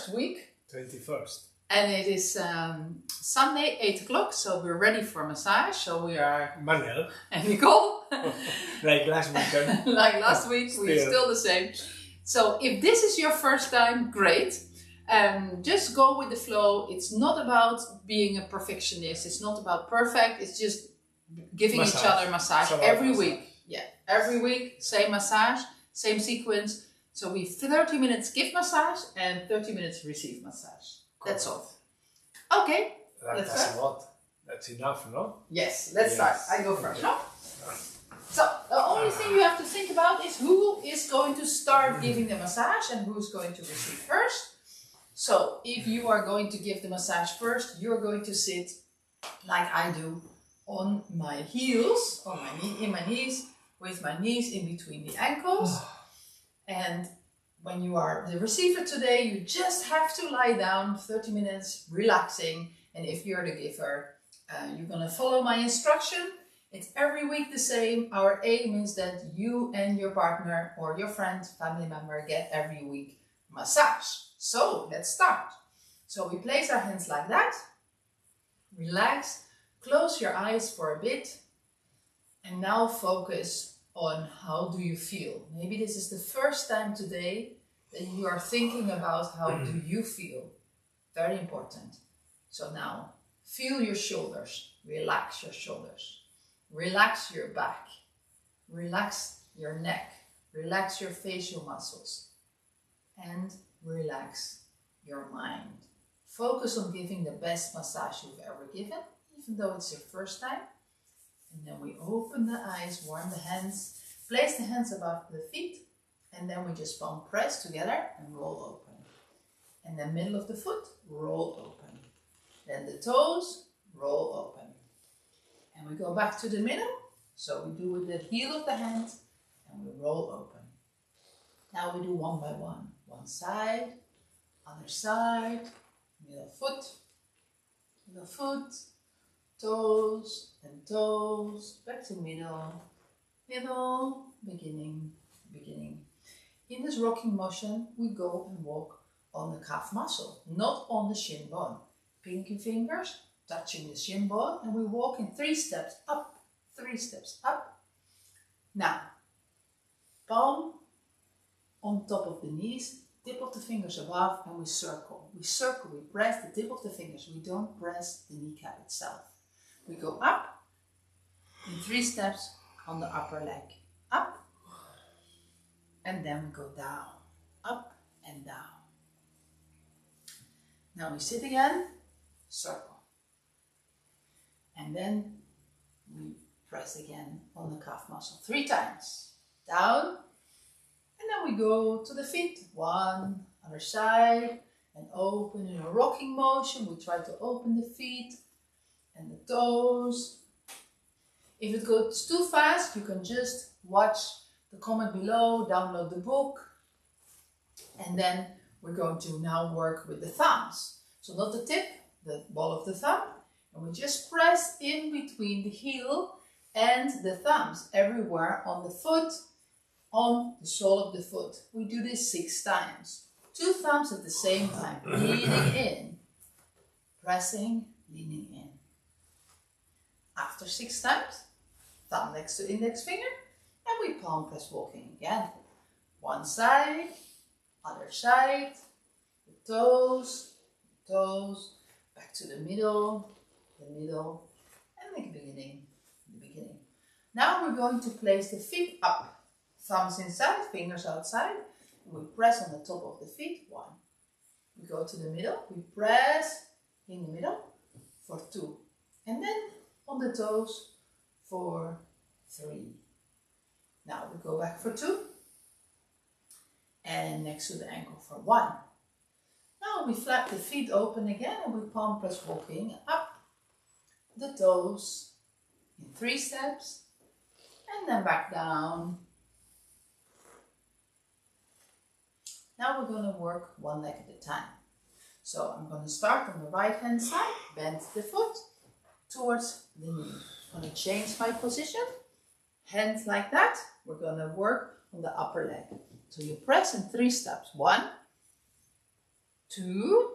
next week. 21st. And it is Sunday, 8 o'clock, so we're ready for massage. So we are... Manel. And Nicole. Like last weekend. Like last week, we're still the same. So if this is your first time, great. Just go with the flow. It's not about being a perfectionist. It's not about perfect. It's just giving each other massage every week. Yeah, every week, same massage, same sequence. So we 30 minutes give massage and 30 minutes receive massage. Cool. That's all. Okay. That's a lot. That's enough, no? Yes, let's start. I go first, no? So the only thing you have to think about is who is going to start giving the massage and who's going to receive first. So if you are going to give the massage first, you're going to sit like I do on my heels, on my knee, in my knees, with my knees in between the ankles. And when you are the receiver today, you just have to lie down 30 minutes, relaxing. And if you're the giver, you're going to follow my instruction. It's every week the same. Our aim is that you and your partner or your friend, family member get every week massage. So let's start. So we place our hands like that. Relax. Close your eyes for a bit. And now focus on how do you feel. Maybe this is the first time today that you are thinking about how do you feel. Very important. So now feel your shoulders. Relax your shoulders. Relax your back. Relax your neck. Relax your facial muscles. And relax your mind. Focus on giving the best massage you've ever given, even though it's your first time. And then we open the eyes, warm the hands, place the hands above the feet, and then we just palm press together and roll open. And the middle of the foot, roll open. Then the toes, roll open. And we go back to the middle. So we do with the heel of the hand and we roll open. Now we do one by one. One side, other side, middle foot, toes and toes, back to middle, beginning. In this rocking motion, we go and walk on the calf muscle, not on the shin bone. Pinky fingers touching the shin bone, and we walk in 3 steps up, 3 steps up. Now, palm on top of the knees, tip of the fingers above, and we circle. We press the tip of the fingers. We don't press the kneecap itself. We go up in 3 steps on the upper leg. Up, and then we go down. Up and down. Now we sit again, circle. And then we press again on the calf muscle 3 times. Down. And then we go to the feet. One, other side, and open in a rocking motion. We try to open the feet and the toes. If it goes too fast, you can just watch the comment below, download the book. And then we're going to now work with the thumbs. So not the tip, the ball of the thumb. And we just press in between the heel and the thumbs everywhere on the foot, on the sole of the foot. We do this 6 times. 2 thumbs at the same time, leaning in, pressing, leaning in. After 6 times, thumb next to index finger, and we palm press walking again. One side, other side, the toes, back to the middle, and the beginning. Now we're going to place the feet up, thumbs inside, fingers outside. We press on the top of the feet, 1. We go to the middle, we press in the middle for 2. And then on the toes for 3. Now we go back for 2. And next to the ankle for 1. Now we flap the feet open again and we palm press walking up the toes in 3 steps. And then back down. Now we're going to work 1 leg at a time. So I'm going to start on the right hand side, bend the foot towards the knee. I'm going to change my position, hands like that. We're going to work on the upper leg. So you press in 3 steps. 1, 2,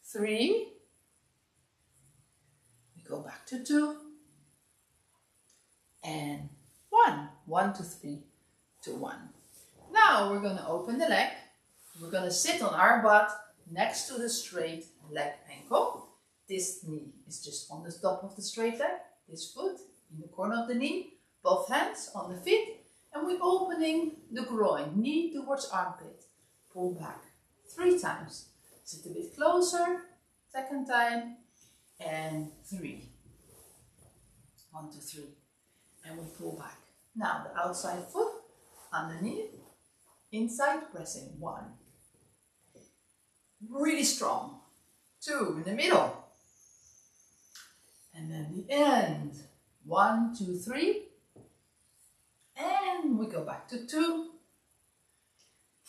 3, we go back to 2, and 1. 1, 2, 3, 2, 1. Now we're going to open the leg. We're going to sit on our butt next to the straight leg ankle. This knee is just on the top of the straight leg. This foot in the corner of the knee. Both hands on the feet. And we're opening the groin, knee towards armpit. Pull back 3 times. Sit a bit closer. Second time. And 3. 1, 2, 3. And we pull back. Now the outside foot underneath. Inside pressing 1. Really strong. 2 in the middle. And then the end. 1, 2, 3. And we go back to 2.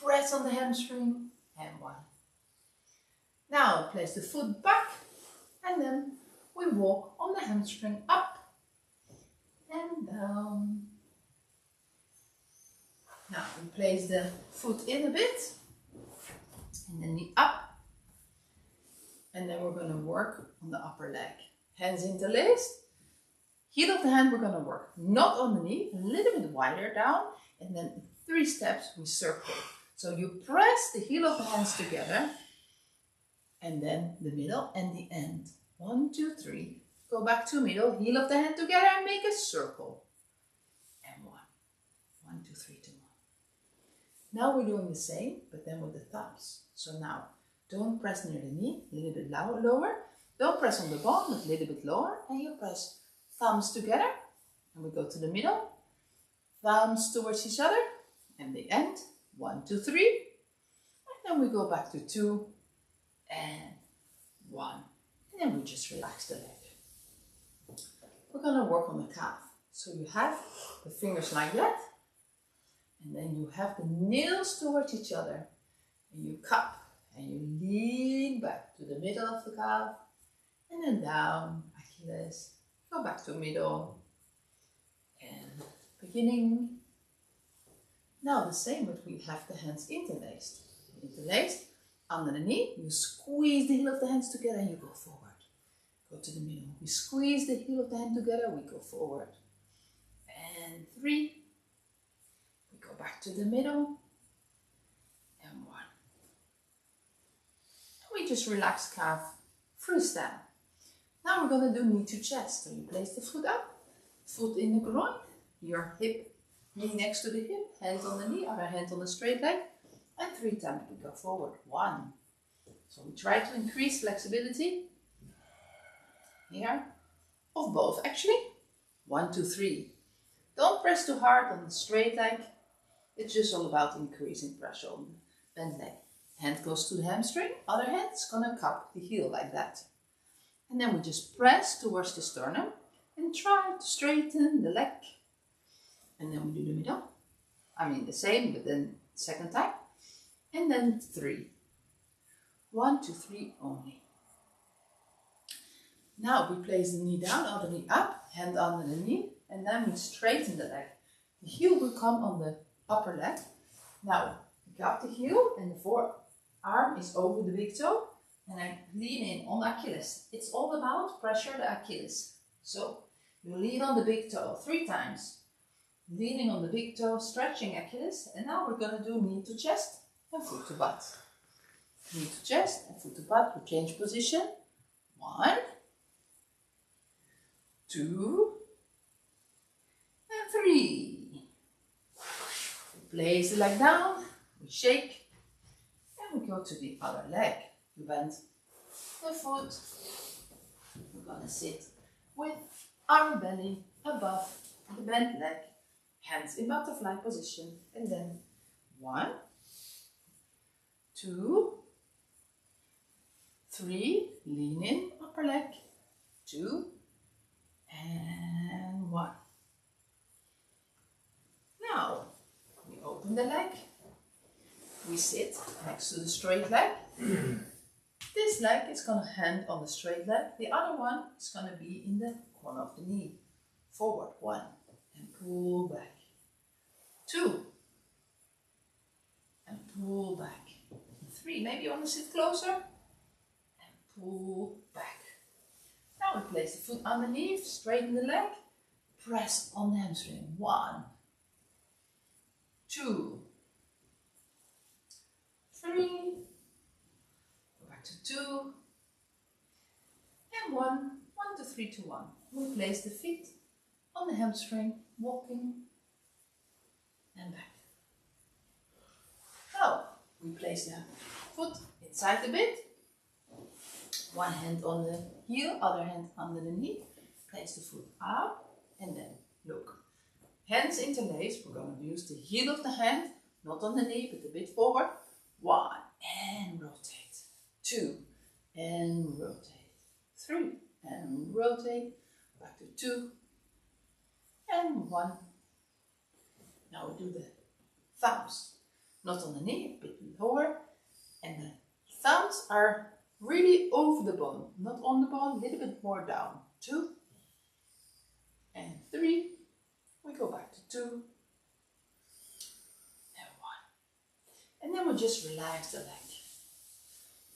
Press on the hamstring. And 1. Now place the foot back. And then we walk on the hamstring up and down. Now we place the foot in a bit. And the knee up. And then we're going to work on the upper leg. Hands interlaced. Heel of the hand we're going to work not on the knee, a little bit wider down. And then in 3 steps we circle. So you press the heel of the hands together. And then the middle and the end. 1, 2, 3. Go back to middle, heel of the hand together and make a circle. And 1. 1, 2, 3, 2, 1. Now we're doing the same, but then with the thumbs. So now, don't press near the knee, a little bit lower. Don't press on the bone, but a little bit lower. And you press thumbs together. And we go to the middle. Thumbs towards each other. And the end. 1, 2, 3. And then we go back to 2. And 1. And then we just relax the leg. We're going to work on the calf. So you have the fingers like that. And then you have the nails towards each other. And you cup. And you lean back to the middle of the calf. And then down, Achilles. Go back to middle. And beginning. Now the same, but we have the hands interlaced. Interlaced. Under the knee, you squeeze the heel of the hands together and you go forward. Go to the middle. We squeeze the heel of the hand together, we go forward. And 3. We go back to the middle. And 1. And we just relax calf, freestyle. Now we're going to do knee to chest. So you place the foot up, foot in the groin, your hip, knee next to the hip, hand on the knee, other hand on the straight leg. And 3 times we go forward. 1. So we try to increase flexibility. Here. Of both actually. 1, 2, 3. Don't press too hard on the straight leg. It's just all about increasing pressure on the bent leg. Hand goes to the hamstring. Other hand is going to cup the heel like that. And then we just press towards the sternum. And try to straighten the leg. And then we do the middle. I mean the same, but then second time. And then 3. 1, 2, 3 only. Now we place the knee down, other knee up, hand under the knee, and then we straighten the leg. The heel will come on the upper leg. Now, pick up the heel and the forearm is over the big toe, and I lean in on Achilles. It's all about pressure the Achilles. So, you lean on the big toe 3 times. Leaning on the big toe, stretching Achilles, and now we're going to do knee to chest and foot to butt. Knee to chest and foot to butt, we change position. 1, 2, and 3. We place the leg down, we shake, and we go to the other leg. You bend the foot. We're going to sit with our belly above the bent leg, hands in butterfly position, and then 1, 2, 3, lean in, upper leg, 2, and 1. Now, we open the leg, we sit next to the straight leg. This leg is going to hand on the straight leg, the other one is going to be in the corner of the knee. Forward, 1, and pull back, 2, and pull back, 3. Maybe you want to sit closer. And pull back. Now we place the foot underneath, straighten the leg. Press on the hamstring. 1, 2, 3. Go back to 2. And 1. 1 to 3 to 1. We place the feet on the hamstring, walking and back. So we place the foot inside the bit. One hand on the heel, other hand under the knee. Place the foot up and then look. Hands interlaced. We're going to use the heel of the hand, not on the knee, but a bit forward. 1 and rotate. 2 and rotate. 3 and rotate. Back to 2 and 1. Now we do the thumbs. Not on the knee, a bit lower. And the thumbs are really over the bone, not on the bone, a little bit more down. 2 and 3. We go back to 2 and 1. And then we just relax the leg.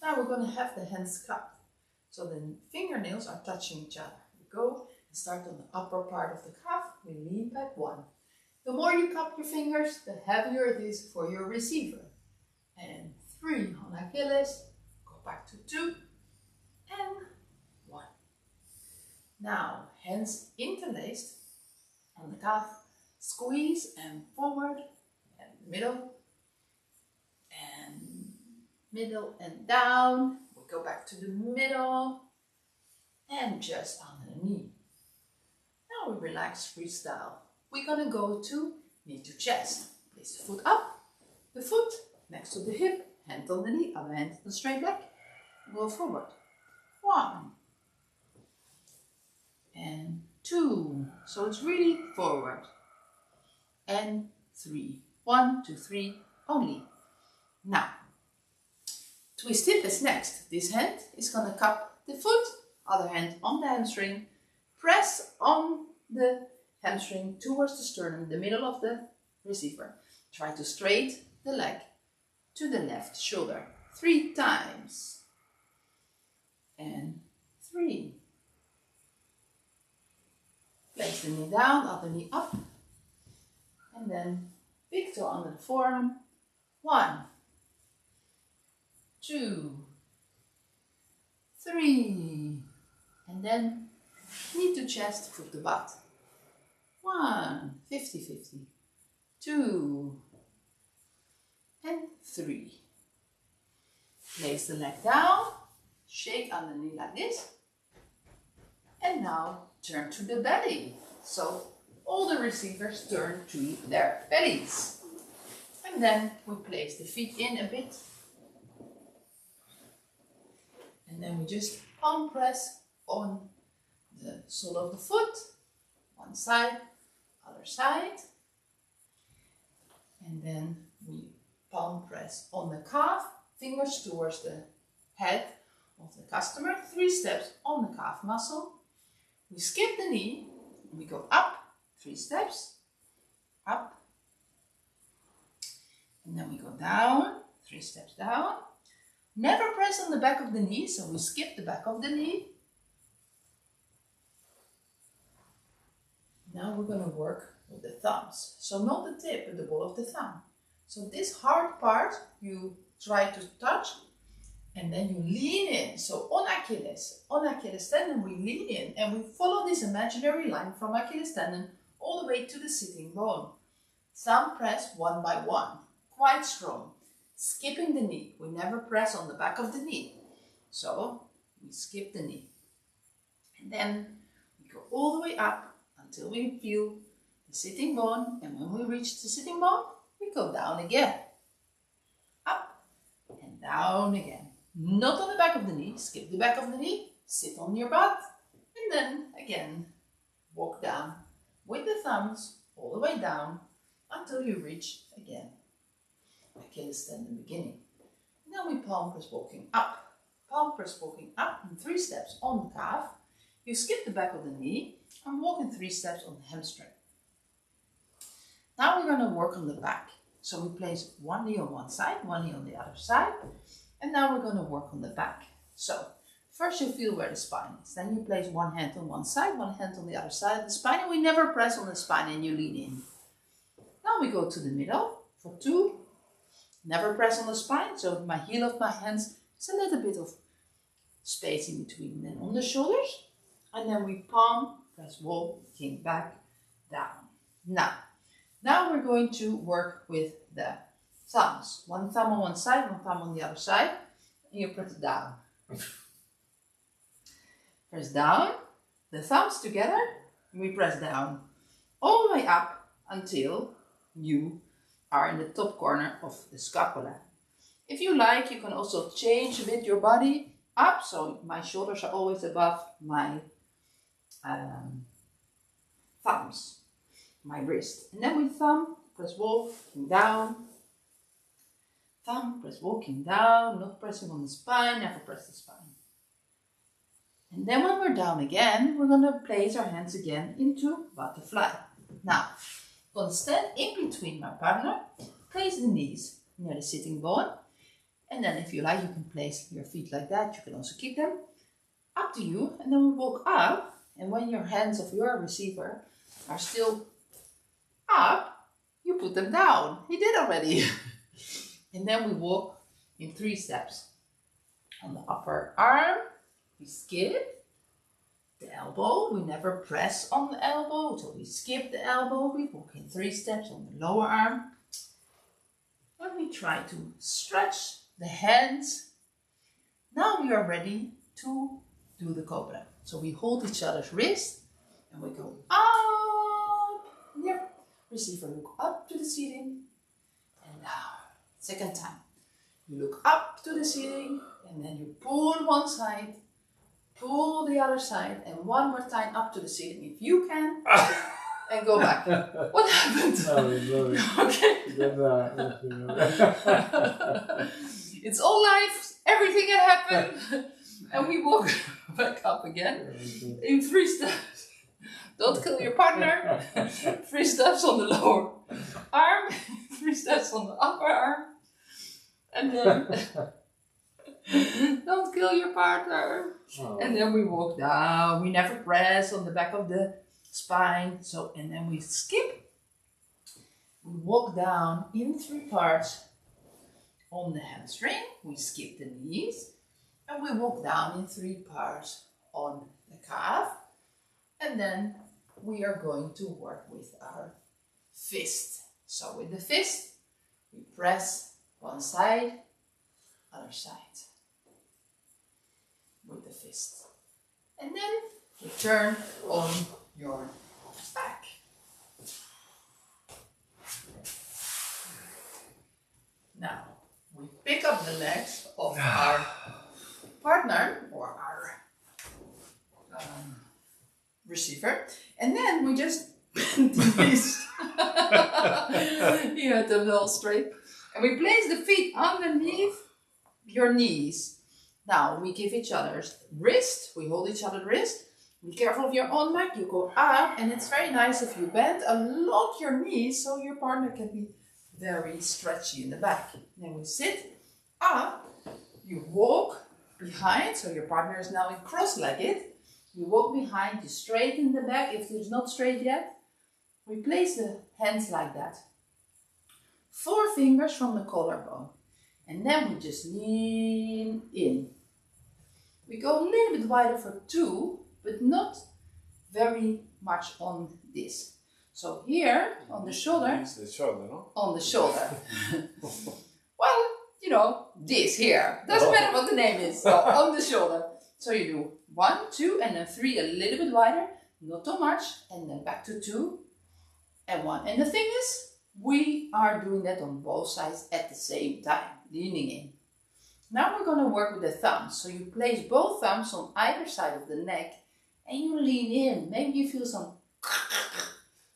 Now we're going to have the hands cupped. So the fingernails are touching each other. We go and start on the upper part of the calf. We lean back 1. The more you cup your fingers, the heavier it is for your receiver. And 3 on Achilles. Go back to 2 and 1. Now hands interlaced on the calf. Squeeze and forward and middle and down. We go back to the middle and just under the knee. Now we relax freestyle. We're gonna go to knee to chest. Place the foot up, the foot next to the hip, hand on the knee, other hand on the straight leg. Go forward. 1 and 2. So it's really forward. And 3. 1, 2, 3 only. Now, twist hip is next. This hand is gonna cup the foot, other hand on the hamstring. Press on the hamstring towards the sternum, the middle of the receiver. Try to straighten the leg to the left shoulder 3 times. And 3. Place the knee down, other knee up. And then big toe under the forearm. 1, 2, 3. And then knee to chest, foot to butt. 1, 50-50. 2 and 3. Place the leg down, shake under the knee like this. And now turn to the belly. So all the receivers turn to their bellies. And then we place the feet in a bit. And then we just palm press on the sole of the foot. One side, other side. And then we palm press on the calf, fingers towards the head of the customer. 3 steps on the calf muscle. We skip the knee. We go up 3 steps, up. And then we go down, 3 steps down. Never press on the back of the knee, so we skip the back of the knee. Now we're going to work with the thumbs. So not the tip, but the ball of the thumb. So this hard part, you try to touch and then you lean in. So on Achilles tendon, we lean in and we follow this imaginary line from Achilles tendon all the way to the sitting bone. Thumb press 1 by 1, quite strong. Skipping the knee. We never press on the back of the knee. So we skip the knee. And then we go all the way up until we feel the sitting bone. And when we reach the sitting bone, we go down again. Up and down again. Not on the back of the knee. Skip the back of the knee. Sit on your butt. And then again, walk down with the thumbs all the way down until you reach again Achilles tendon beginning. Now we palm press walking up. Palm press walking up in 3 steps on the calf. You skip the back of the knee and walk in 3 steps on the hamstring. Now we're going to work on the back. So we place one knee on one side, one knee on the other side. And now we're going to work on the back. So first you feel where the spine is. Then you place one hand on one side, one hand on the other side of the spine. And we never press on the spine and you lean in. Now we go to the middle for 2. Never press on the spine. So my heel of my hands is a little bit of space in between. Then on the shoulders. And then we palm, press, walking back, down. Now we're going to work with the thumbs. One thumb on one side, one thumb on the other side. And you press down. Press down, the thumbs together, and we press down all the way up until you are in the top corner of the scapula. If you like, you can also change a bit your body up, so my shoulders are always above my thumbs, my wrist. And then we thumb, press walking down, thumb, press walking down, not pressing on the spine, never press the spine. And then when we're down again, we're going to place our hands again into butterfly. Now, I'm going to stand in between my partner, place the knees near the sitting bone. And then if you like, you can place your feet like that. You can also keep them up to you. And then we walk up. And when your hands of your receiver are still up, you put them down. He did already. And then we walk in 3 steps. On the upper arm, we skip the elbow. We never press on the elbow, so we skip the elbow. We walk in 3 steps on the lower arm. And we try to stretch the hands. Now we are ready to do the cobra. So we hold each other's wrist and we go up. Here, receiver, look up to the ceiling and down. Second time, you look up to the ceiling and then you pull one side, pull the other side, and one more time up to the ceiling if you can, and go back. What happened? Okay. It's all life, everything can happen. And we walk back up again in 3 steps. Don't kill your partner. 3 steps on the lower arm, 3 steps on the upper arm. And then don't kill your partner. Oh. And then we walk down. We never press on the back of the spine. So, and then we skip. We walk down in 3 parts on the hamstring. We skip the knees. And we walk down in 3 parts on the calf. And then we are going to work with our fist. So with the fist, we press one side, other side with the fist. And then you turn on your back. Now, we pick up the legs of our partner or our receiver, and then we just bend these. You had them all straight. And we place the feet underneath your knees. Now we give each other's wrist. We hold each other's wrist. Be careful of your own back. You go up, and it's very nice if you bend a lot your knees so your partner can be very stretchy in the back. Then we sit up. You walk behind, so your partner is now in cross-legged. You walk behind. You straighten the back if it's not straight yet. We place the hands like that. 4 fingers from the collarbone. And then we just lean in. We go a little bit wider for 2, but not very much on this. So here, on the shoulder. It's the shoulder, no? On the shoulder. Well, you know, this here. Doesn't matter what the name is. So on the shoulder. So you do 1, 2, and then 3 a little bit wider. Not too much. And then back to 2 and 1. And the thing is, we are doing that on both sides at the same time, leaning in. Now we're going to work with the thumbs. So you place both thumbs on either side of the neck and you lean in. Maybe you feel some,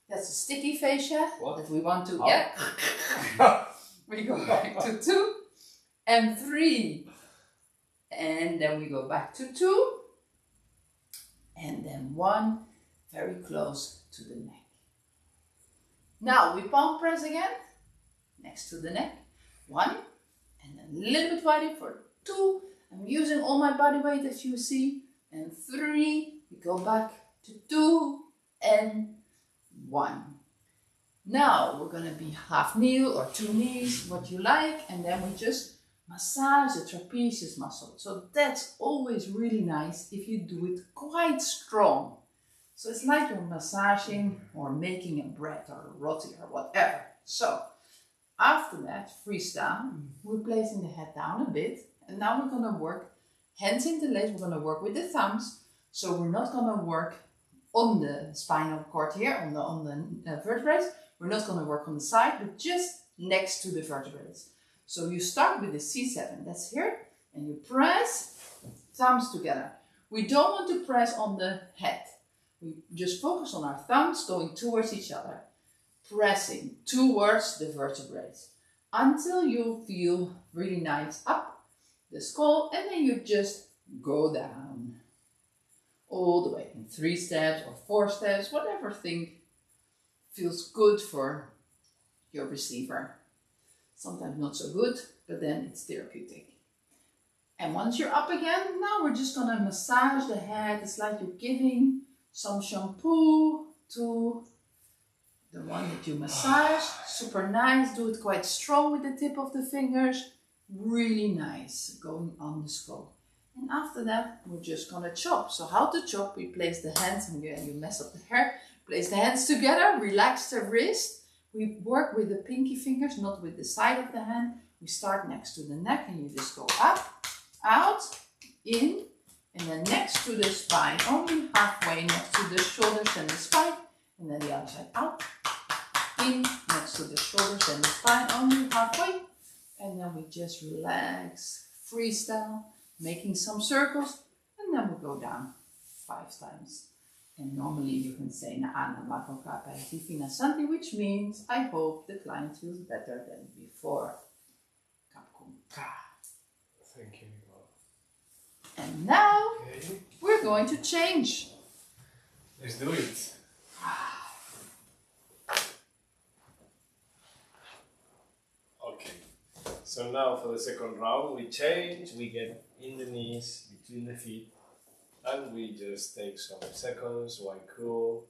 that's a sticky fascia that we want to, yeah. We go back to 2 and 3. And then we go back to 2. And then 1, very close to the neck. Now we palm press again, next to the neck. 1, and then a little bit wider for 2, I'm using all my body weight as you see, and 3, we go back to 2 and 1. Now we're going to be half kneel or 2 knees, what you like, and then we just massage the trapezius muscle. So that's always really nice if you do it quite strong. So it's like you're massaging or making a bread or a roti or whatever. So after that, freestyle, we're placing the head down a bit, and now we're going to work hands in the legs. We're going to work with the thumbs. So we're not going to work on the spinal cord here, on the vertebrae. We're not going to work on the side, but just next to the vertebrae. So you start with the C7, that's here, and you press thumbs together. We don't want to press on the head. We just focus on our thumbs going towards each other, pressing towards the vertebrae until you feel really nice up the skull, and then you just go down all the way in 3 steps or 4 steps, whatever thing feels good for your receiver. Sometimes not so good, but then it's therapeutic. And once you're up again, now we're just going to massage the head. It's like you're giving some shampoo to the one that you massage. Super nice. Do it quite strong with the tip of the fingers. Really nice going on the skull. And after that, we're just going to chop. So how to chop? We place the hands, and you mess up the hair. Place the hands together, relax the wrist. We work with the pinky fingers, not with the side of the hand. We start next to the neck, and you just go up, out, in, and then next to the spine, only halfway next to the shoulders and the spine, and then the other side out, in, next to the shoulders and the spine, only halfway, and then we just relax, freestyle, making some circles, and then we go down 5 times. And normally you can say Naana Makoka Divina Santi, which means I hope the client feels better than before. Thank you, Nicole. And now Okay. we're going to change. Let's do it. Okay. So now for the second round, we change. We get in the knees, between the feet. And we just take some seconds while cool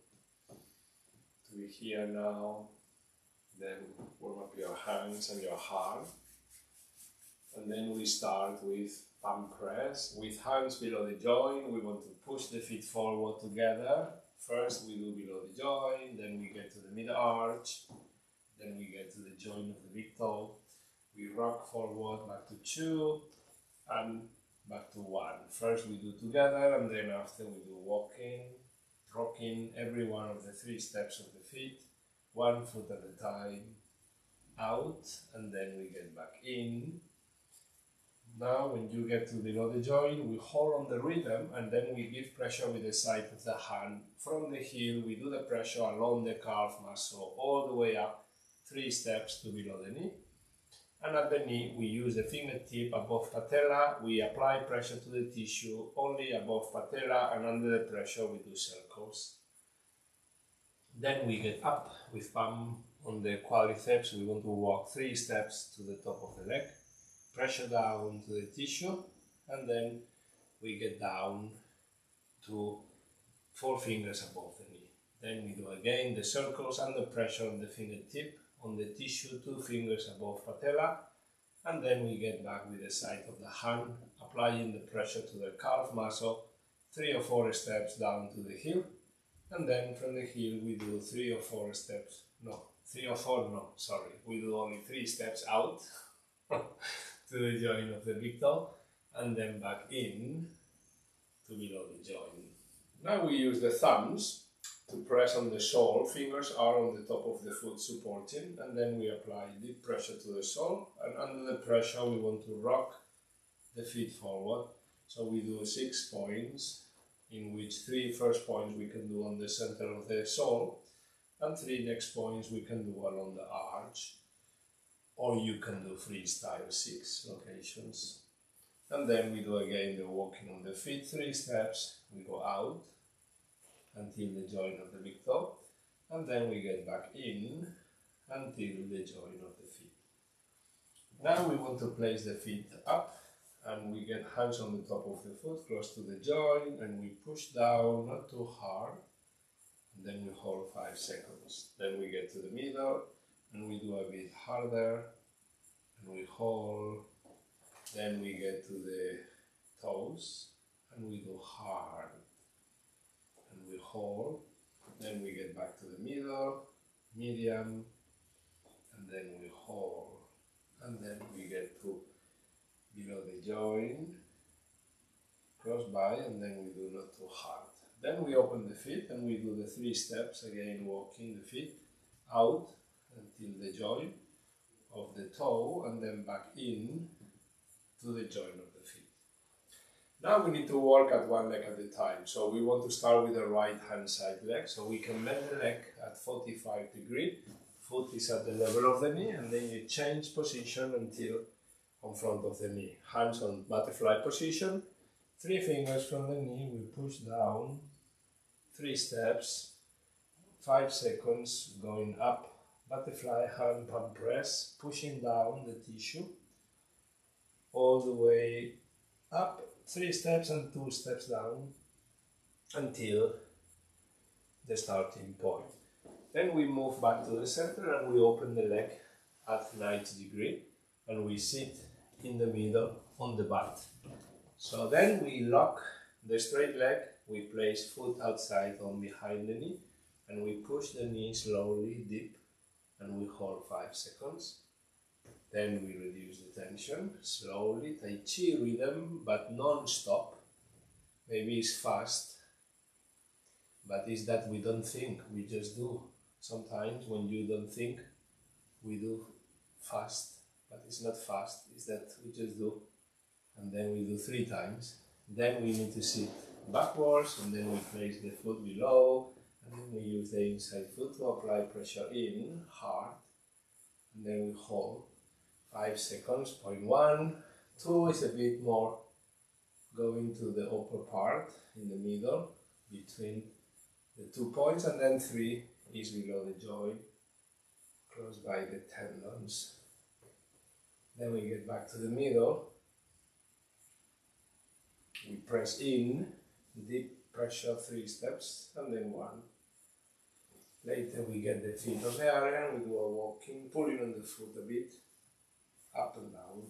to be here now. Then warm up your hands and your heart. And then we start with palm press. With hands below the joint, we want to push the feet forward together. First we do below the joint, then we get to the mid arch, then we get to the joint of the big toe. We rock forward back to 2 and back to 1. First we do together, and then after we do walking, rocking every one of the 3 steps of the feet, 1 foot at a time, out, and then we get back in. Now when you get to below the joint, we hold on the rhythm, and then we give pressure with the side of the hand. From the heel, we do the pressure along the calf muscle all the way up 3 steps to below the knee. And at the knee, we use the fingertip above patella. We apply pressure to the tissue only above patella, and under the pressure we do circles. Then we get up with palm on the quadriceps. We want to walk 3 steps to the top of the leg, pressure down to the tissue, and then we get down to 4 fingers above the knee. Then we do again the circles under pressure on the fingertip, on the tissue, 2 fingers above patella, and then we get back with the side of the hand, applying the pressure to the calf muscle, 3 or 4 steps down to the heel, and then from the heel we do 3 or 4 steps, we do only 3 steps out to the joint of the big toe, and then back in to below the joint. Now we use the thumbs to press on the sole. Fingers are on the top of the foot supporting, and then we apply deep pressure to the sole, and under the pressure we want to rock the feet forward. So we do 6 points, in which 3 first points we can do on the center of the sole, and 3 next points we can do along the arch, or you can do freestyle 6 locations. And then we do again the walking on the feet, 3 steps, we go out until the joint of the big toe, and then we get back in until the joint of the feet. Now we want to place the feet up and we get hands on the top of the foot, close to the joint, and we push down, not too hard, and then we hold 5 seconds. Then we get to the middle, and we do a bit harder, and we hold. Then we get to the toes, and we do hard, and we hold. Then we get back to the middle, medium, and then we hold, and then we get to below the joint, close by, and then we do not too hard. Then we open the feet and we do the 3 steps, again walking the feet out until the joint of the toe, and then back in to the joint of the feet. Now we need to work at one leg at a time. So we want to start with the right hand side leg. So we can bend the leg at 45 degrees. Foot is at the level of the knee, and then you change position until on front of the knee. Hands on butterfly position. 3 fingers from the knee, we push down. 3 steps. 5 seconds going up. Butterfly, hand palm press, pushing down the tissue. All the way up. 3 steps and 2 steps down until the starting point. Then we move back to the center and we open the leg at 90 degrees and we sit in the middle on the butt. So then we lock the straight leg, we place foot outside on behind the knee, and we push the knee slowly deep and we hold 5 seconds. Then we reduce the tension, slowly, Tai Chi rhythm, but non-stop. Maybe it's fast, but it's that we don't think, we just do. Sometimes when you don't think, we do fast, but it's not fast, it's that we just do. And then we do 3 times. Then we need to sit backwards, and then we place the foot below, and then we use the inside foot to apply pressure in, hard, and then we hold. 5 seconds, point 1, 2 is a bit more going to the upper part, in the middle, between the 2 points, and then 3 is below the joint, close by the tendons. Then we get back to the middle, we press in, deep pressure 3 steps, and then 1. Later we get the feet on the area, and we do a walking, pulling on the foot a bit, up and down.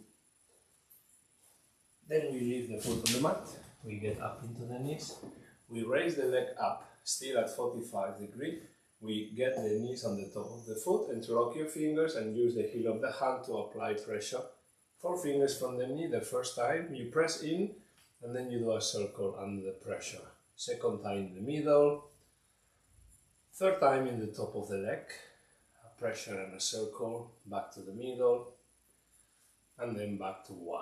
Then we leave the foot on the mat, we get up into the knees, we raise the leg up, still at 45 degrees, we get the knees on the top of the foot, interlock your fingers and use the heel of the hand to apply pressure. 4 fingers from the knee, the first time, you press in, and then you do a circle under the pressure. Second time in the middle, 3rd time in the top of the leg, a pressure and a circle, back to the middle, and then back to 1.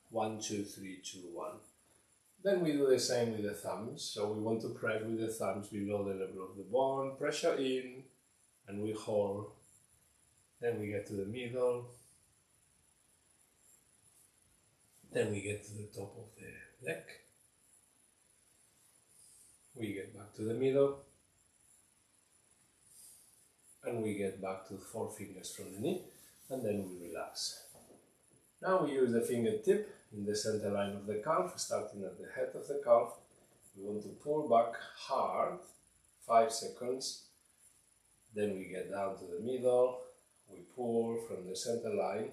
1, 2, 3, 2, 1. Then we do the same with the thumbs. So we want to press with the thumbs below the level of the bone, pressure in, and we hold. Then we get to the middle. Then we get to the top of the leg. We get back to the middle. And we get back to 4 fingers from the knee, and then we relax. Now we use the fingertip in the center line of the calf, starting at the head of the calf. We want to pull back hard, 5 seconds. Then we get down to the middle. We pull from the center line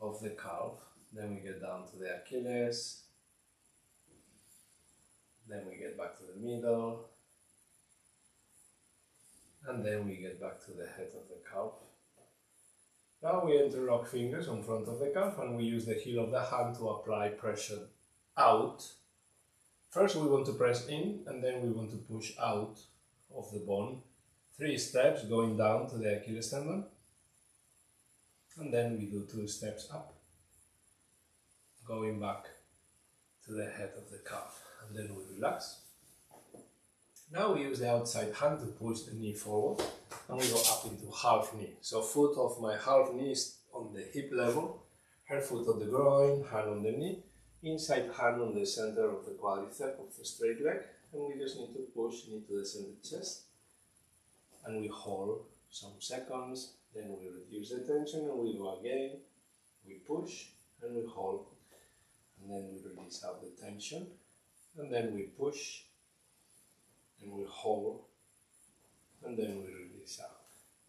of the calf. Then we get down to the Achilles. Then we get back to the middle. And then we get back to the head of the calf. Now we interlock fingers on front of the calf and we use the heel of the hand to apply pressure out. First we want to press in and then we want to push out of the bone. 3 steps going down to the Achilles tendon. And then we do 2 steps up, going back to the head of the calf. And then we relax. Now we use the outside hand to push the knee forward and we go up into half knee. So foot of my half knee is on the hip level, her foot on the groin, hand on the knee, inside hand on the center of the quadricep of the straight leg, and we just need to push knee to the center chest. And we hold some seconds, then we reduce the tension and we go again, we push and we hold. and then we release out the tension, and then we push and we hold, and then we release out.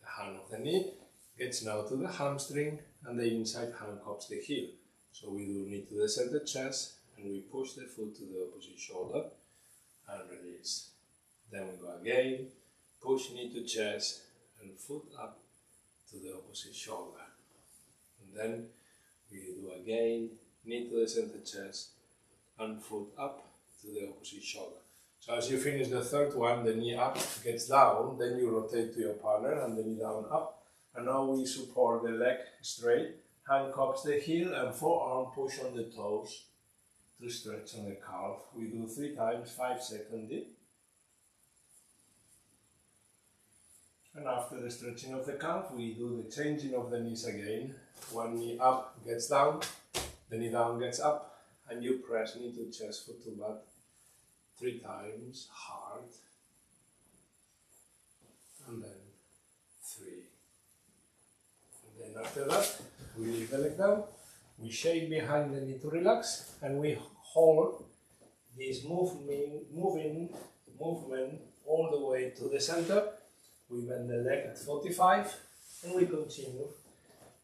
The hand of the knee gets now to the hamstring, and the inside hand cups the heel. So we do knee to the center chest, and we push the foot to the opposite shoulder and release. Then we go again, push knee to chest and foot up to the opposite shoulder. And then we do again, knee to the center chest and foot up to the opposite shoulder. So as you finish the third one, the knee up gets down, then you rotate to your partner and the knee down up. And now we support the leg straight, hand cups the heel and forearm push on the toes to stretch on the calf. We do 3 times, 5 seconds deep. And after the stretching of the calf, we do the changing of the knees again. One knee up gets down, the knee down gets up, and you press knee to chest, foot to butt 3 times hard. And then 3. And then after that, we leave the leg down, we shake behind the knee to relax, and we hold this movement all the way to the center. We bend the leg at 45 and we continue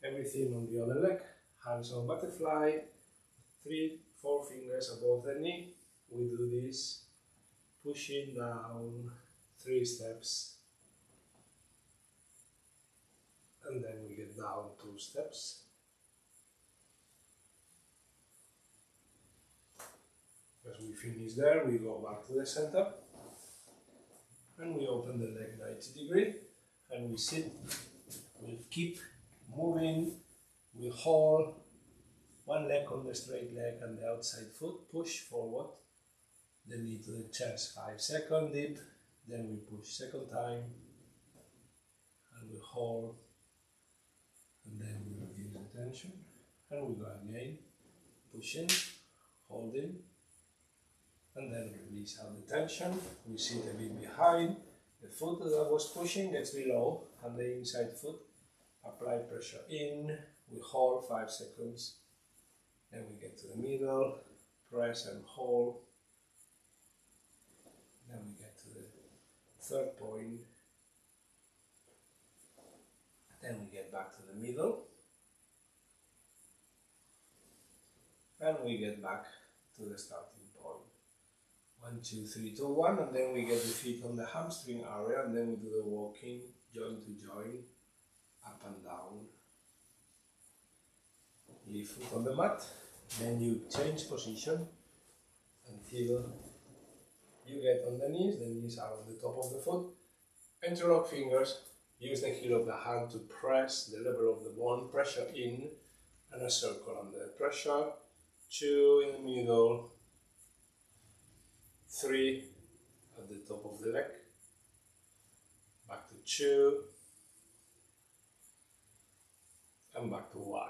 everything on the other leg. Hands on butterfly, 3, 4 fingers above the knee. We do this, pushing down 3 steps. And then we get down 2 steps. As we finish there, we go back to the center. And we open the leg 90 degrees and we sit, we keep moving, we hold one leg on the straight leg and the outside foot, push forward, the knee to the chest, 5 seconds deep, then we push second time and we hold and then we release the tension and we go again, pushing, holding, and then release out the tension. We sit a bit behind, the foot that was pushing gets below and the inside foot, apply pressure in, we hold 5 seconds, then we get to the middle, press and hold, then we get to the third point, then we get back to the middle, and we get back to the starting point. 1, 2, 3, 2, 1, and then we get the feet on the hamstring area, and then we do the walking, joint to joint, up and down. Leave foot on the mat, then you change position until you get on the knees are on the top of the foot. Interlock fingers, use the heel of the hand to press the level of the bone, pressure in, and a circle under pressure, 2 in the middle, 3 at the top of the leg, back to 2, and back to 1.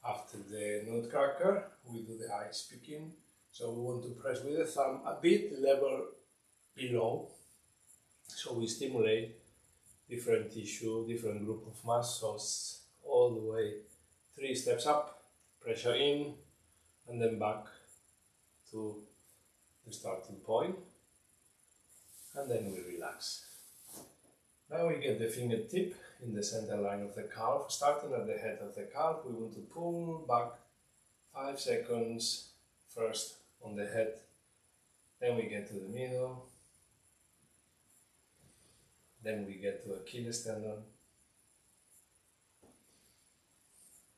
After the nutcracker, we do the ice picking. So we want to press with the thumb a bit level below, so we stimulate different tissue, different group of muscles, all the way 3 steps up, pressure in, and then back to the starting point, and then we relax. Now we get the fingertip in the center line of the calf, starting at the head of the calf. We want to pull back 5 seconds, first on the head, then we get to the middle, then we get to Achilles tendon,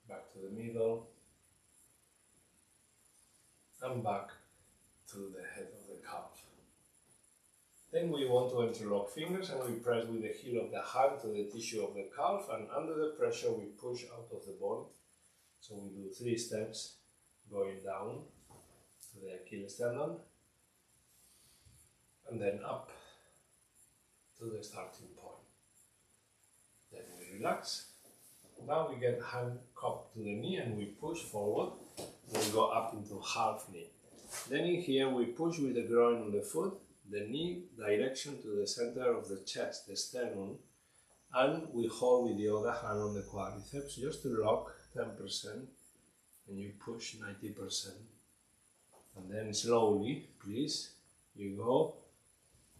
back to the middle, and back to the head of the calf. Then we want to interlock fingers and we press with the heel of the hand to the tissue of the calf, and under the pressure we push out of the bone. So we do 3 steps going down to the Achilles tendon and then up to the starting point. Then we relax. Now we get hand cupped to the knee and we push forward. We go up into half knee. Then in here we push with the groin on the foot, the knee direction to the center of the chest, the sternum, and we hold with the other hand on the quadriceps just to lock 10% and you push 90%. And then slowly, please, you go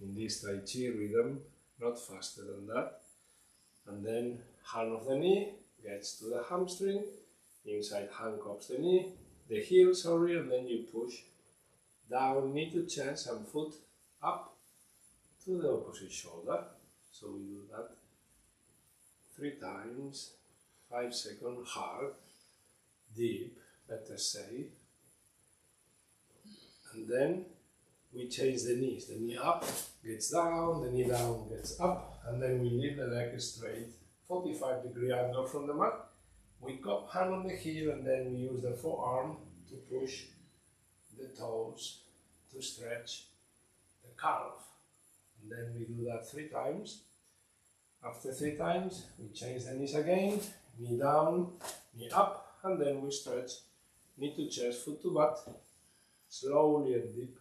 in this Tai Chi rhythm, not faster than that. And then hand of the knee gets to the hamstring, inside hand cups the knee, the heel, sorry, and then you push down, knee to chest and foot up to the opposite shoulder. So we do that 3 times, 5 seconds, hard, deep, better say. And then we change the knees. The knee up gets down, the knee down gets up, and then we leave the leg straight, 45-degree angle from the mat. We cup hand on the heel, and then we use the forearm to push the toes to stretch the calf. And then we do that 3 times. After 3 times, we change the knees again, knee down, knee up, and then we stretch knee to chest, foot to butt, slowly and deep.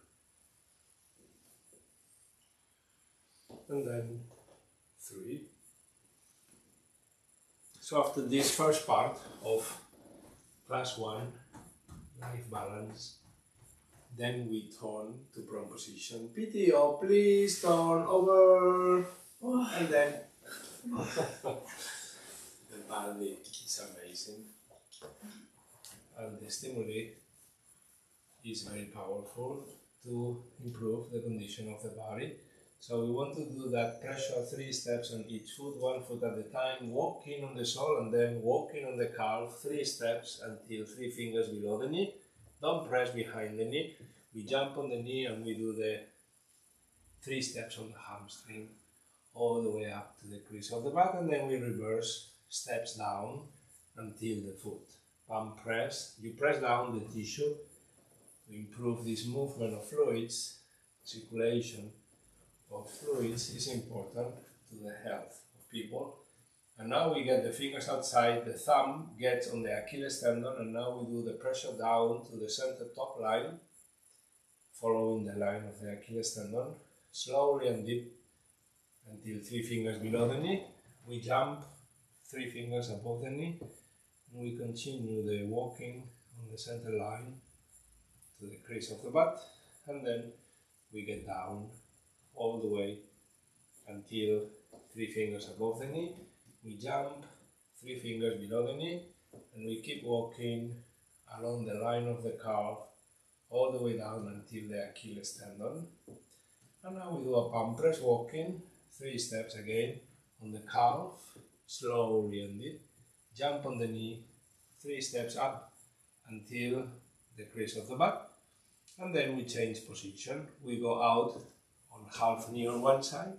And then 3. So after this first part of class 1, life balance, then we turn to prone position. PTO, please turn over. And then the body is amazing. And the stimuli is very powerful to improve the condition of the body. So we want to do that pressure 3 steps on each foot, 1 foot at a time, walking on the sole and then walking on the calf, 3 steps until 3 fingers below the knee. Don't press behind the knee. We jump on the knee and we do the 3 steps on the hamstring all the way up to the crease of the butt, and then we reverse steps down until the foot. Palm press. You press down the tissue to improve this movement of fluids. Circulation of fluids is important to the health of people. And now we get the fingers outside, the thumb gets on the Achilles tendon, and now we do the pressure down to the center top line, following the line of the Achilles tendon, slowly and deep until 3 fingers below the knee. We jump 3 fingers above the knee, and we continue the walking on the center line to the crease of the butt, and then we get down all the way until 3 fingers above the knee. We jump 3 fingers below the knee, and we keep walking along the line of the calf all the way down until the Achilles tendon. And now we do a palm press walking, 3 steps again on the calf, slowly and deep. Jump on the knee, 3 steps up until the crease of the butt. And then we change position. We go out on half knee on one side,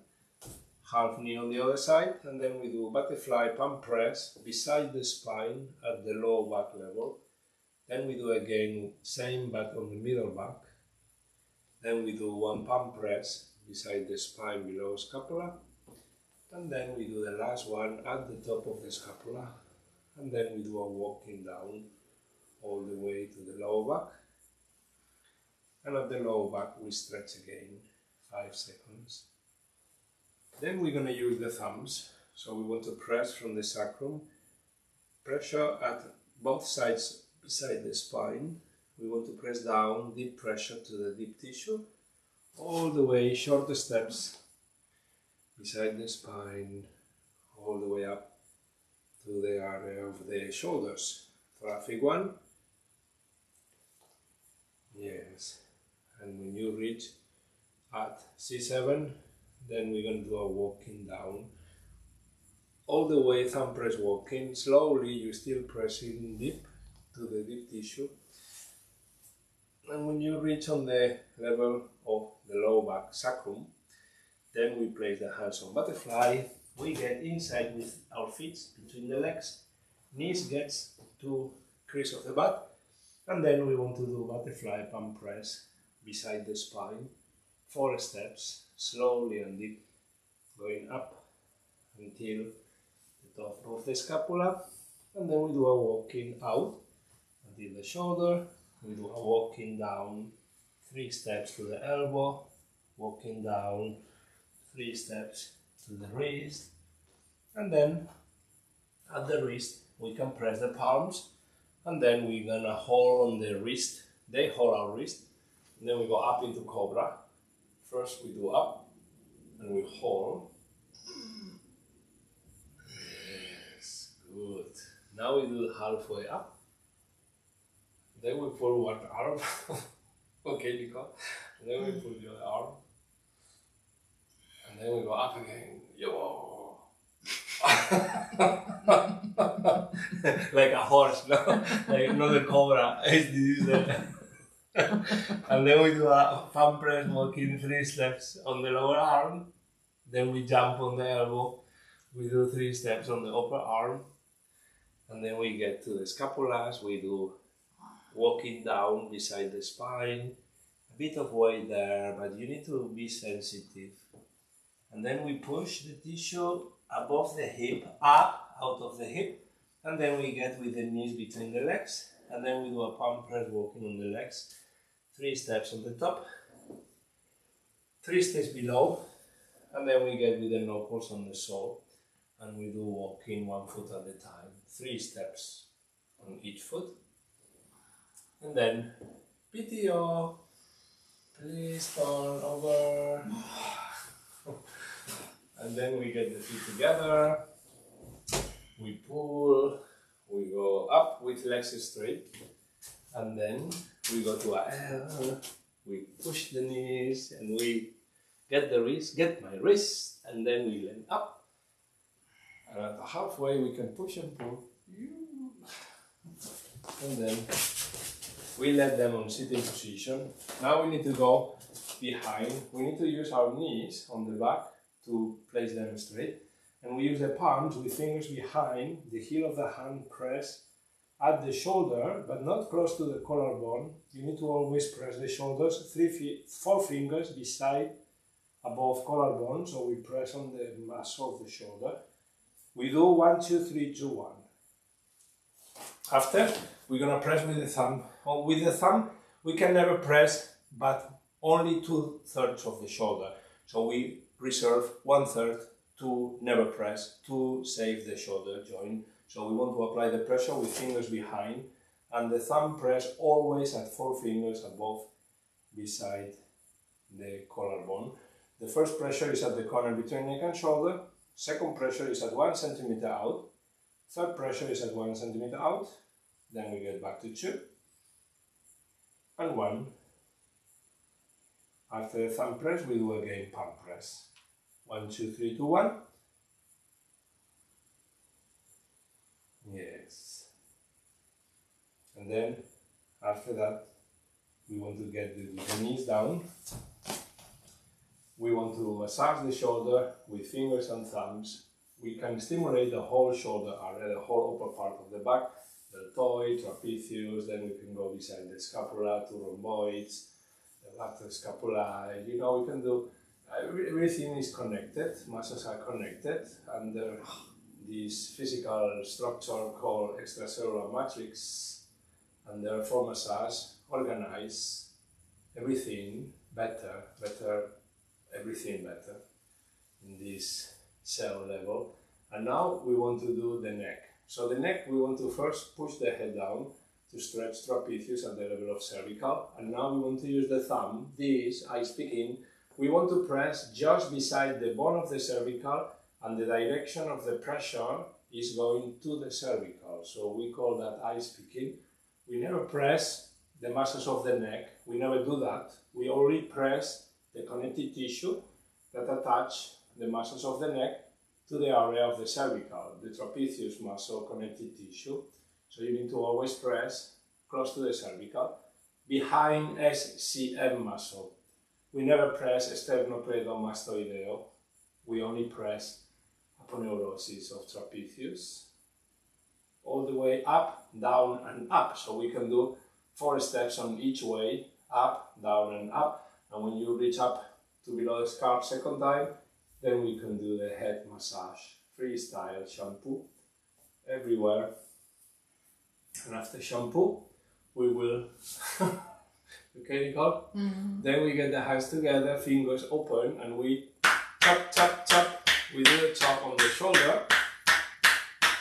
half knee on the other side, and then we do butterfly palm press beside the spine at the low back level. Then we do again same but on the middle back. Then we do 1 palm press beside the spine below scapula, and then we do the last one at the top of the scapula, and then we do a walking down all the way to the low back, and at the low back we stretch again 5 seconds. Then we're going to use the thumbs, so we want to press from the sacrum, pressure at both sides beside the spine. We want to press down, deep pressure to the deep tissue, all the way, shorter steps beside the spine, all the way up to the area of the shoulders. Thoracic 1. Yes. And when you reach at C7, then we're going to do a walking down. All the way, thumb press walking. Slowly, you're still pressing deep to the deep tissue. And when you reach on the level of the low back sacrum, then we place the hands on butterfly. We get inside with our feet between the legs. Knees gets to crease of the butt. And then we want to do butterfly palm press beside the spine. 4 steps, slowly and deep, going up until the top of the scapula. And then we do a walking out until the shoulder. We do a walking down, 3 steps to the elbow, walking down, 3 steps to the wrist, and then at the wrist we can press the palms And then we're gonna hold on the wrist. They hold our wrist. And then we go up into cobra. First we do up and we hold. Yes, good. Now we do halfway up. Then we pull one arm. Okay, Nicole. And then we pull the other arm. And then we go up again. Yo! Like a horse, no? Like not a cobra. And then we do a thumb press, walking 3 steps on the lower arm. Then we jump on the elbow. We do 3 steps on the upper arm. And then we get to the scapulas. We do walking down beside the spine. A bit of weight there, but you need to be sensitive. And then we push the tissue above the hip, up out of the hip. And then we get with the knees between the legs. And then we do a palm press walking on the legs. 3 steps on the top, 3 steps below, and then we get with the knuckles on the sole, and we do walking 1 foot at a time, 3 steps on each foot, and then PTO, please turn over, and then we get the feet together, we pull, we go up with legs straight, and then we go to a L, we push the knees, and we get the wrist, get my wrist, and then we land up. And at the halfway, we can push and pull. And then we let them on sitting position. Now we need to go behind. We need to use our knees on the back to place them straight. And we use the palms with fingers behind, the heel of the hand press at the shoulder, but not close to the collarbone. You need to always press the shoulders, 4 fingers beside, above collarbone, so we press on the muscle of the shoulder. We do 1, 2, 3, 2, 1. After, we're gonna press with the thumb. With the thumb, we can never press, but only 2/3 of the shoulder. So we reserve 1/3 to never press, to save the shoulder joint. So we want to apply the pressure with fingers behind, and the thumb press always at 4 fingers above, beside the collarbone. The first pressure is at the corner between neck and shoulder. Second pressure is at 1 centimeter out. Third pressure is at 1 centimeter out. Then we get back to 2 and 1. After the thumb press, we do again palm press. 1, 2, 3, 2, 1. Yes. And then after that, we want to get the knees down. We want to massage the shoulder with fingers and thumbs. We can stimulate the whole shoulder area, the whole upper part of the back, deltoid, trapezius, then we can go beside the scapula to rhomboids, the lateral scapulae. You know, we can do, everything is connected, muscles are connected, and this physical structure called extracellular matrix, and therefore massage, organize everything better, everything better in this cell level. And now we want to do the neck. So the neck, we want to first push the head down to stretch trapezius at the level of cervical. And now we want to use the thumb, this, I speak in, we want to press just beside the bone of the cervical, and the direction of the pressure is going to the cervical. So we call that I speaking. We never press the muscles of the neck. We never do that. We only press the connective tissue that attach the muscles of the neck to the area of the cervical, the trapezius muscle connective tissue. So you need to always press close to the cervical, behind SCM muscle. We never press sternocleidomastoideo. We only press aponeurosis of trapezius. All the way up, down and up. So we can do 4 steps on each way, up, down and up. And when you reach up to below the scalp second time, then we can do the head massage, freestyle shampoo, everywhere. And after shampoo, we will, okay Nicole? Mm-hmm. Then we get the hands together, fingers open, and we chop, chop, chop. We do a chop on the shoulder,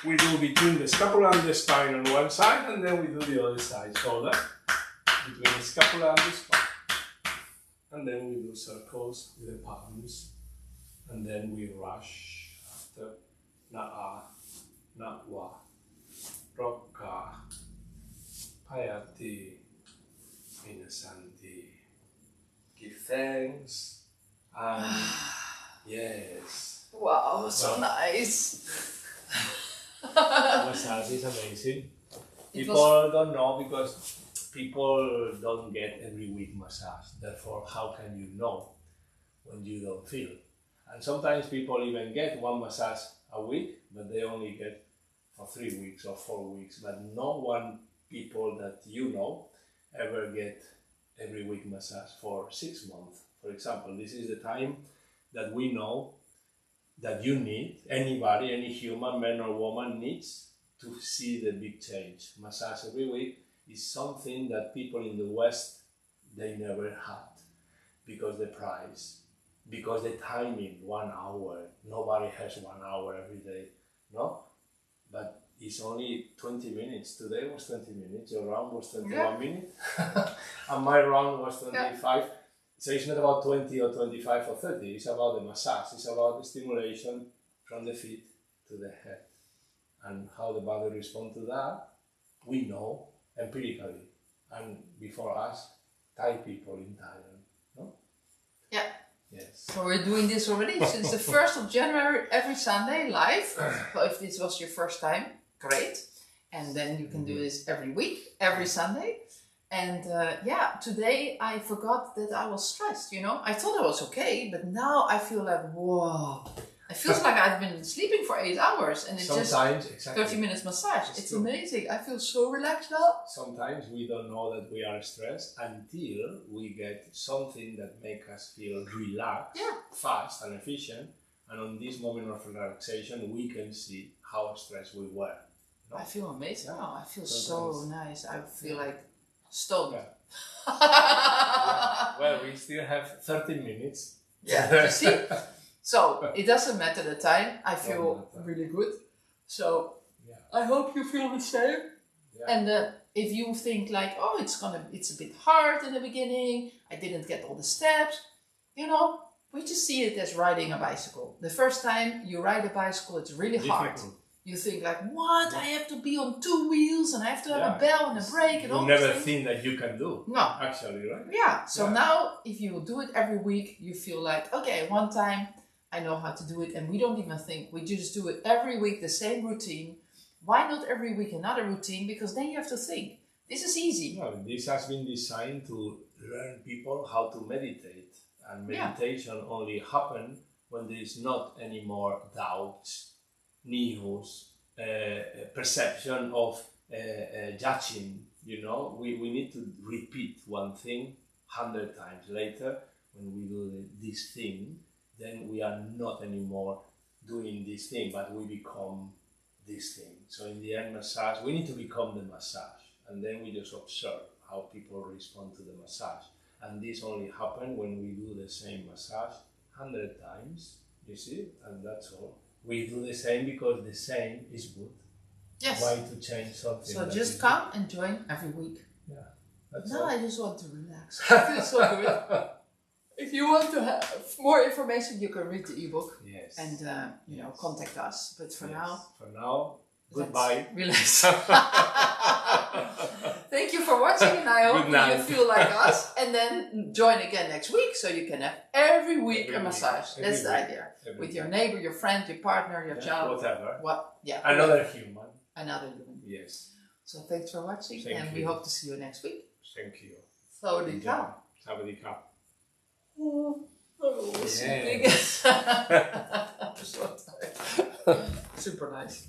we do between the scapula and the spine on one side, and then we do the other side, shoulder, between the scapula and the spine. And then we do circles with the palms, and then we rush after Na'a, Na'wa, Rokka, Payati, Minasanti. Give thanks, and yes. Wow, so nice. Massage is amazing. People don't know because people don't get every week massage. Therefore, how can you know when you don't feel? And sometimes people even get one massage a week, but they only get for 3 weeks or 4 weeks. But no one people that you know ever get every week massage for 6 months. For example, this is the time that we know that you need, anybody, any human, man or woman needs to see the big change. Massage every week is something that people in the West, they never had, because the price, because the timing, 1 hour, nobody has 1 hour every day, no? But it's only 20 minutes, today was 20 minutes, your round was 21 minutes, and my round was 25, so it's not about 20 or 25 or 30, it's about the massage, it's about the stimulation from the feet to the head. And how the body responds to that, we know empirically. And before us, Thai people in Thailand, no? Yeah. Yes. So we're doing this already since the 1st of January, every Sunday, live. So if this was your first time, great. And then you can do this every week, every Sunday. And yeah, today I forgot that I was stressed, you know. I thought I was okay, but now I feel like, whoa. It feels like I've been sleeping for 8 hours and it's Sometimes, just exactly. 30 minutes massage. It's true. amazing. I feel so relaxed now. Sometimes we don't know that we are stressed until we get something that makes us feel relaxed, fast and efficient. And on this moment of relaxation, we can see how stressed we were. No? I feel amazing now. I feel Sometimes. so nice. I feel like stoned. Yeah. Well, we still have 30 minutes. Yeah, you see? So, it doesn't matter the time. I feel really good. So, I hope you feel the same. Yeah. And if you think like, oh, it's a bit hard in the beginning, I didn't get all the steps, you know, we just see it as riding a bicycle. The first time you ride a bicycle, it's really hard. You think like, what? I have to be on 2 wheels and I have to have a bell and a brake and all you these never things. think that you can do. No. Actually, right? Yeah. So now, if you do it every week, you feel like, okay, one time I know how to do it, and we don't even think. We just do it every week, the same routine. Why not every week another routine? Because then you have to think. This is easy. No, this has been designed to learn people how to meditate. And meditation only happens when there is not any more doubts, news, perception of judging. You know, we need to repeat one thing 100 times later. When we do this thing, then we are not anymore doing this thing, but we become this thing. So in the end, massage, we need to become the massage. And then we just observe how people respond to the massage. And this only happens when we do the same massage 100 times, you see, and that's all. We do the same because the same is good. Yes. Why to change something? So just come and join every week. Yeah. That's Now all. I just want to relax. I feel so good. If you want to have more information, you can read the ebook and you know, contact us. But for now, goodbye. Relax. Thank you for watching, and I hope you feel like us. And then join again next week, so you can have every week a massage. That's the idea. With your neighbor, your friend, your partner, your child, whatever. Another human. Yes. So thanks for watching, and we hope to see you next week. Thank you. Sawadee ka. Sawadee ka. Oh, sleeping. I'm so tired. Super nice.